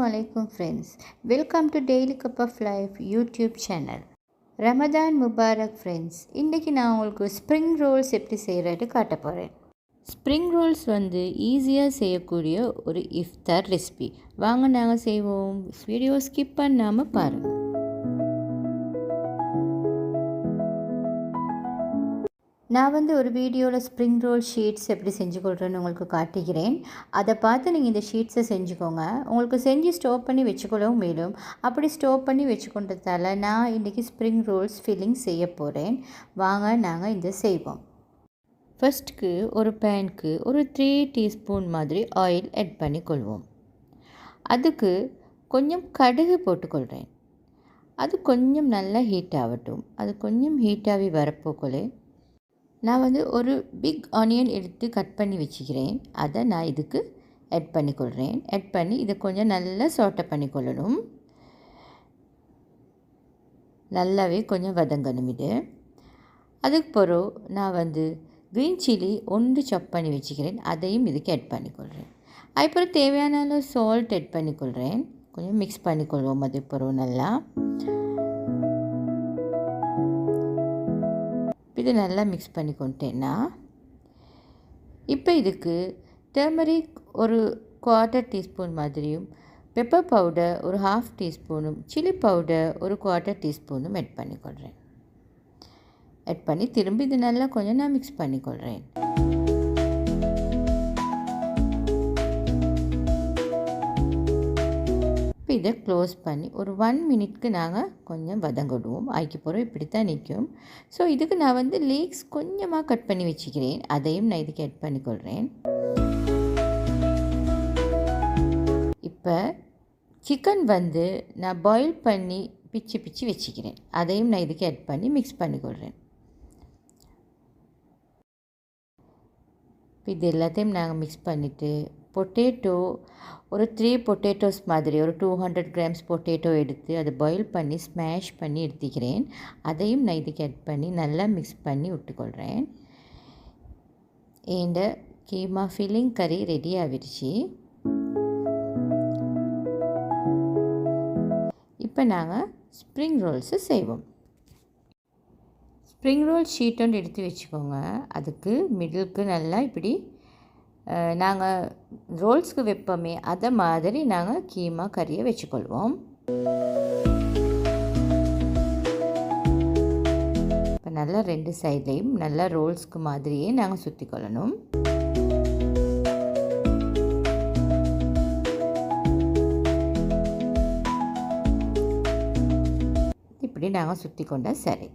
Assalamualaikum friends. Welcome to Daily Cup of Life YouTube channel. Ramadan Mubarak friends. இன்றைக்கி நான் உங்களுக்கு spring Rolle's எப்படி செய்கிறது காட்ட போகிறேன். ஸ்ப்ரிங் ரோல்ஸ் ஈஸியாக செய்யக்கூடிய ஒரு இஃப்தார் ரெசிபி. வாங்க நாங்கள் செய்வோம். வீடியோ ஸ்கிப் பண்ணாமல் பாருங்கள். நான் ஒரு வீடியோவில் ஸ்ப்ரிங் ரோல் ஷீட்ஸ் எப்படி செஞ்சு கொள்கிறேன்னு உங்களுக்கு காட்டுகிறேன். அதை பார்த்து நீங்கள் இந்த ஷீட்ஸை செஞ்சுக்கோங்க. உங்களுக்கு செஞ்சு ஸ்டோர் பண்ணி வச்சுக்கொள்ளவும் மேலும். அப்படி ஸ்டோர் பண்ணி வச்சுக்கொண்டதால் நான் இன்றைக்கி ஸ்ப்ரிங் ரோல்ஸ் ஃபில்லிங் செய்ய போகிறேன். வாங்க நாங்கள் இந்த செய்வோம். ஃபஸ்ட்டுக்கு ஒரு பேனுக்கு ஒரு 3 டீஸ்பூன் மாதிரி ஆயில் ஆட் பண்ணிக்கொள்வோம். அதுக்கு கொஞ்சம் கடுகு போட்டுக்கொள்கிறேன். அது கொஞ்சம் நல்லா ஹீட் ஆகட்டும். அது கொஞ்சம் ஹீட்டாகி வரப்போக்குள்ளே நான் ஒரு பிக் ஆனியன் எடுத்து கட் பண்ணி வச்சுக்கிறேன். அதை நான் இதுக்கு ஆட் பண்ணிக்கொள்கிறேன். ஆட் பண்ணி இதை கொஞ்சம் நல்லா சோட்டை பண்ணிக்கொள்ளணும். நல்லாவே கொஞ்சம் வதங்கணும் இது. அதுக்கு பிறகு நான் க்ரீன் சில்லி 1 சாப் பண்ணி வச்சுக்கிறேன். அதையும் இதுக்கு ஆட் பண்ணிக்கொள்கிறேன். அதுக்கப்புறம் தேவையான அளவு சால்ட் ஆட் பண்ணிக்கொள்கிறேன். கொஞ்சம் மிக்ஸ் பண்ணிக்கொள்வோம். அது பிறகு நல்லா இது நல்லா மிக்ஸ் பண்ணிக்கொண்டேன்னா இப்போ இதுக்கு டர்மரிக் ஒரு 1/4 டீஸ்பூன் மாதிரியும், பெப்பர் பவுடர் ஒரு 1/2 டீஸ்பூனும், சில்லி பவுடர் ஒரு 1/4 டீஸ்பூனும் ஆட் பண்ணிக்கொள்கிறேன். ஆட் பண்ணி திரும்பி இது நல்லா கொஞ்சம் நான் மிக்ஸ் பண்ணிக்கொள்கிறேன். இப்போ இதை க்ளோஸ் பண்ணி ஒரு 1 மினிட்க்கு நாங்கள் கொஞ்சம் வதங்கிடுவோம். ஆக்கி போகிறோம். இப்படி தான் நிற்கும். ஸோ இதுக்கு நான் லீக்ஸ் கொஞ்சமாக கட் பண்ணி வச்சுக்கிறேன். அதையும் நான் இதுக்கு ஆட் பண்ணிக்கொள்கிறேன். இப்போ சிக்கன் நான் பாயில் பண்ணி பிச்சு பிச்சு வச்சுக்கிறேன். அதையும் நான் இதுக்கு ஆட் பண்ணி மிக்ஸ் பண்ணிக்கொள்கிறேன். இப்போ இது எல்லாத்தையும் நாங்கள் மிக்ஸ் பண்ணிவிட்டு பொட்டேட்டோ ஒரு 3 பொட்டேட்டோஸ் மாதிரி ஒரு 200 கிராம்ஸ் பொட்டேட்டோ எடுத்து அதை பாயில் பண்ணி ஸ்மாஷ் பண்ணி எடுத்துக்கிறேன். அதையும் நான் இதுக்கு ஆட் பண்ணி நல்லா மிக்ஸ் பண்ணி விட்டுக்கொள்கிறேன். இந்த கீமா ஃபில்லிங் கறி ரெடி ஆகிடுச்சு. இப்போ நாங்கள் ஸ்ப்ரிங் ரோல்ஸு செய்வோம். ஸ்ப்ரிங் ரோல் ஷீட் ஒன்று எடுத்து வச்சுக்கோங்க. அதுக்கு மிடிலுக்கு நல்லா இப்படி நாங்கள் ரோல்ஸ்க்கு வைப்போமே அதை மாதிரி நாங்கள் கீமா கறியை வச்சுக்கொள்வோம். இப்போ நல்லா 2 சைட்லேயும் நல்லா ரோல்ஸ்க்கு மாதிரியே நாங்கள் சுற்றி கொள்ளணும். இப்படி நாங்கள் சுற்றி கொண்டால் சரி.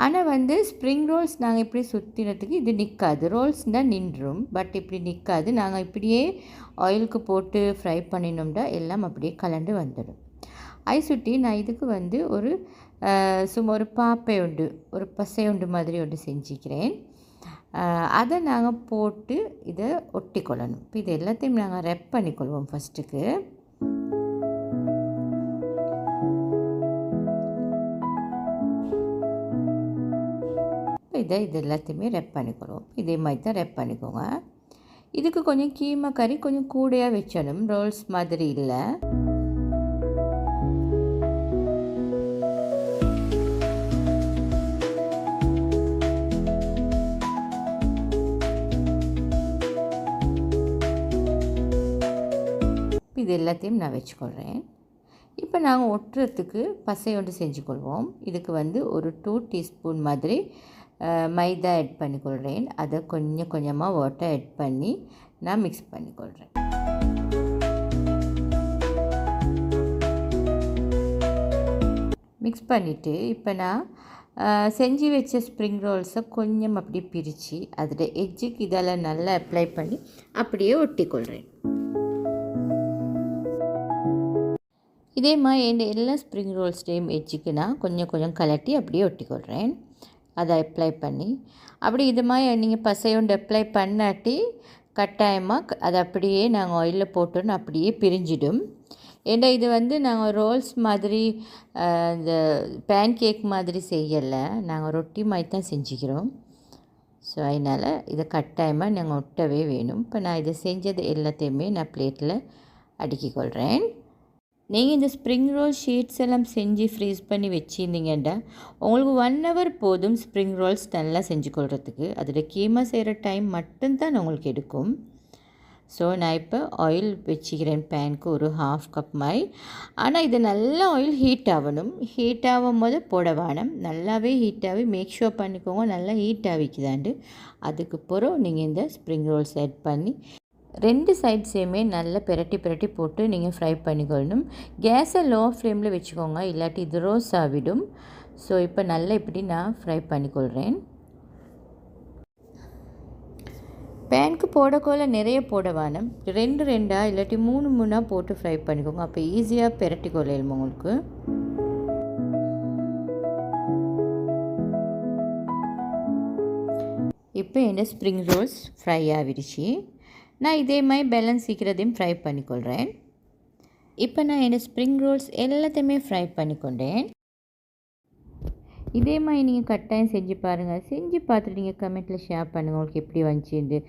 ஆனால் ஸ்ப்ரிங் ரோல்ஸ் நாங்கள் இப்படி சுற்றினதுக்கு இது நிற்காது. ரோல்ஸ் தான் நின்றும். பட் இப்படி நிற்காது. நாங்கள் இப்படியே ஆயிலுக்கு போட்டு ஃப்ரை பண்ணினோம்னா எல்லாம் அப்படியே கலண்டு வந்துடும். அதை சுற்றி நான் இதுக்கு ஒரு சும்மா ஒரு பாப்பை உண்டு, ஒரு பசை உண்டு மாதிரி ஒன்று செஞ்சுக்கிறேன். அதை நாங்கள் போட்டு இதை ஒட்டி கொள்ளணும். இப்போ இது எல்லாத்தையும் நாங்கள் ரெப் பண்ணிக்கொள்வோம். ஃபஸ்ட்டுக்கு இது எல்லாத்தையுமே ரெப் பண்ணிக்கணும். இதே மாதிரி தான் ரெப் பண்ணிக்கோங்க. இதுக்கு கொஞ்சம் கீமா கறி கொஞ்சம் கூடையாக வச்சணும். ரோல்ஸ் மாதிரி இல்லை. இது எல்லாத்தையும் நான் வச்சுக்கொள்கிறேன். இப்போ நாங்கள் ஒட்டுறதுக்கு பசை ஒன்று செஞ்சுக்கொள்வோம். இதுக்கு ஒரு 2 டீஸ்பூன் மாதிரி மைதா ஆட் பண்ணிக்கொள்கிறேன். அதை கொஞ்சம் கொஞ்சமாக வாட்டர் ஆட் பண்ணி நான் மிக்ஸ் பண்ணிக்கொள்கிறேன். மிக்ஸ் பண்ணிவிட்டு இப்போ நான் செஞ்சு வச்ச ஸ்ப்ரிங் ரோல்ஸை கொஞ்சம் அப்படியே பிரித்து அதில் எட்ஜுக்கு இதெல்லாம் நல்லா அப்ளை பண்ணி அப்படியே ஒட்டிக்கொள்கிறேன். இதே மாதிரி இந்த எல்லா ஸ்ப்ரிங் ரோல்ஸ்டையும் எட்ஜுக்கு நான் கொஞ்சம் கொஞ்சம் கலட்டி அப்படியே ஒட்டிக்கொள்கிறேன். அதை அப்ளை பண்ணி அப்படி இது மாதிரி நீங்கள் பசையோண்டு அப்ளை பண்ணாட்டி கட்டாயமாக அதை அப்படியே நாங்கள் ஆயிலில் போட்டோன்னு அப்படியே பிரிஞ்சிடும். ஏன்னா இது நாங்கள் ரோல்ஸ் மாதிரி இந்த பேன் கேக் மாதிரி செய்யலை. நாங்கள் ரொட்டி மாதிரி தான் செஞ்சுக்கிறோம். ஸோ அதனால் இதை கட்டாயமாக நாங்கள் ஒட்டவே வேணும். இப்போ நான் இதை செஞ்சது எல்லாத்தையுமே நான் பிளேட்டில் அடுக்கிக்கொள்கிறேன். நீங்கள் இந்த ஸ்ப்ரிங் ரோல் ஷீட்ஸ் எல்லாம் செஞ்சு ஃப்ரீஸ் பண்ணி வச்சுருந்தீங்கன்னா உங்களுக்கு 1 ஹவர் போதும் ஸ்ப்ரிங் ரோல்ஸ் நல்லா செஞ்சு கொள்கிறதுக்கு. அதில் கீமா செய்கிற டைம் மட்டும்தான் உங்களுக்கு எடுக்கும். ஸோ நான் இப்போ ஆயில் வச்சுக்கிறேன் பேனுக்கு ஒரு 1/2 கப் மாதிரி. ஆனால் இது நல்லா ஆயில் ஹீட் ஆகணும். ஹீட் ஆகும் போது போட வேணும். நல்லாவே ஹீட் ஆகி மேக் ஷூர் பண்ணிக்கோங்க நல்லா ஹீட் ஆகிக்குதாண்டு. அதுக்கு பிறகு நீங்கள் இந்த ஸ்ப்ரிங் ரோல்ஸ் ஆட் பண்ணி 2 சைட்ஸையுமே நல்லா பிரட்டி போட்டு நீங்கள் ஃப்ரை பண்ணிக்கொள்ளணும். கேஸை லோ ஃப்ளேமில் வச்சுக்கோங்க, இல்லாட்டி இது ரோஸ் ஆகிடும். ஸோ இப்போ நல்லா இப்படி நான் ஃப்ரை பண்ணிக்கொள்கிறேன். பேனுக்கு போடக்கோல நிறைய போட வேணும். 2 இல்லாட்டி 3 போட்டு ஃப்ரை பண்ணிக்கோங்க. அப்போ ஈஸியாக பிரட்டி கொள்ளையும் உங்களுக்கு. இப்போ என்ன ஸ்ப்ரிங் ரோல்ஸ் ஃப்ரை ஆகிடுச்சு. நான் இதே மாதிரி பேலன்ஸ் சீக்கிரத்தையும் ஃப்ரை பண்ணிக்கொள்கிறேன். இப்போ நான் என்ன ஸ்ப்ரிங் ரோல்ஸ் எல்லாத்தையுமே ஃப்ரை பண்ணிக்கொண்டேன். இதே மாதிரி நீங்கள் கட்டாயம் செஞ்சு பாருங்கள். செஞ்சு பார்த்துட்டு நீங்கள் கமெண்ட்டில் ஷேர் பண்ணுங்கள் உங்களுக்கு எப்படி வந்துச்சுன்னு.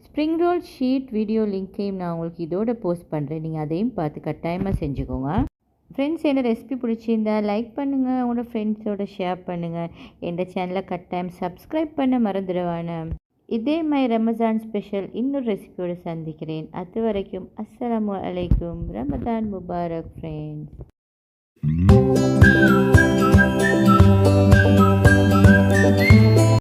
ஸ்ப்ரிங் ரோல் ஷீட் வீடியோ லிங்க்கையும் நான் உங்களுக்கு இதோட போஸ்ட் பண்ணுறேன். நீங்கள் அதையும் பார்த்து கட்டாயமாக செஞ்சுக்கோங்க. ஃப்ரெண்ட்ஸ் என்ன ரெசிபி பிடிச்சிருந்தா லைக் பண்ணுங்கள், உங்களோட ஃப்ரெண்ட்ஸோட ஷேர் பண்ணுங்கள். எந்த சேனலை கட்டாயம் சப்ஸ்கிரைப் பண்ண மறந்துடுவானே. இதே மாதிரி ரமஜான் ஸ்பெஷல் இன்னொரு ரெசிபியோடு சந்திக்கிறேன். அது வரைக்கும் அஸ்ஸலாமு அலைக்கும். Ramadan Mubarak friends.